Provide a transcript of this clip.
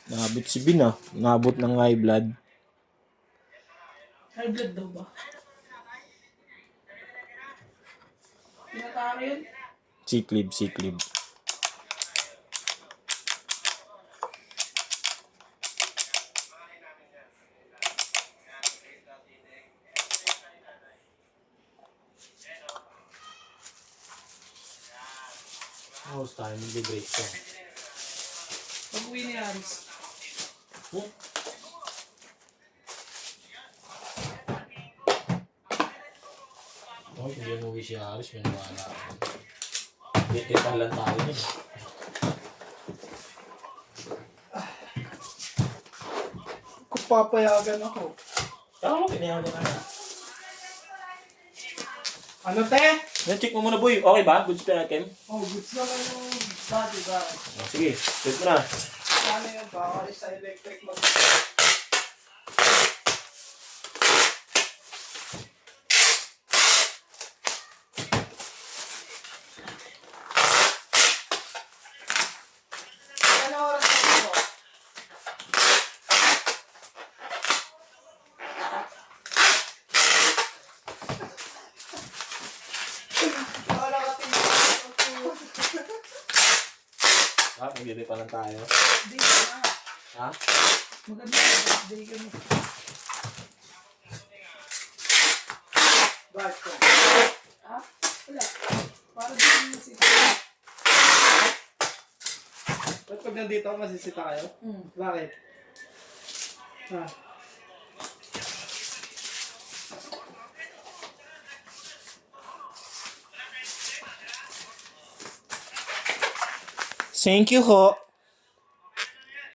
Naabot si Bin ah. Naabot ng high blood. High blood daw ba? Pinatake yun? Siklib. House tayo, mag-break to. Pag-uwi ni Aris. Oh, hindi mo si Aris, may nawala ako. Titipan lang tayo din. Kung papayagan ako. Saka mo, pinayagan ka na. Ano te? Check mo muna boy, okay ba? Goods pa natin? Oh, goods naman yung body ba? Sige, check mo na. Sana yun, baka sa electric mag... Ano oras na ito? Wala ka tingin. Mag-titipan lang tayo. Hindi na. Ha? Maganda yung birthday ka mo. Bakit ko? Ha? Wala. Para din yung masita. Ba't pag nandito ako masisita kayo? Bakit? Ha? Thank you ho.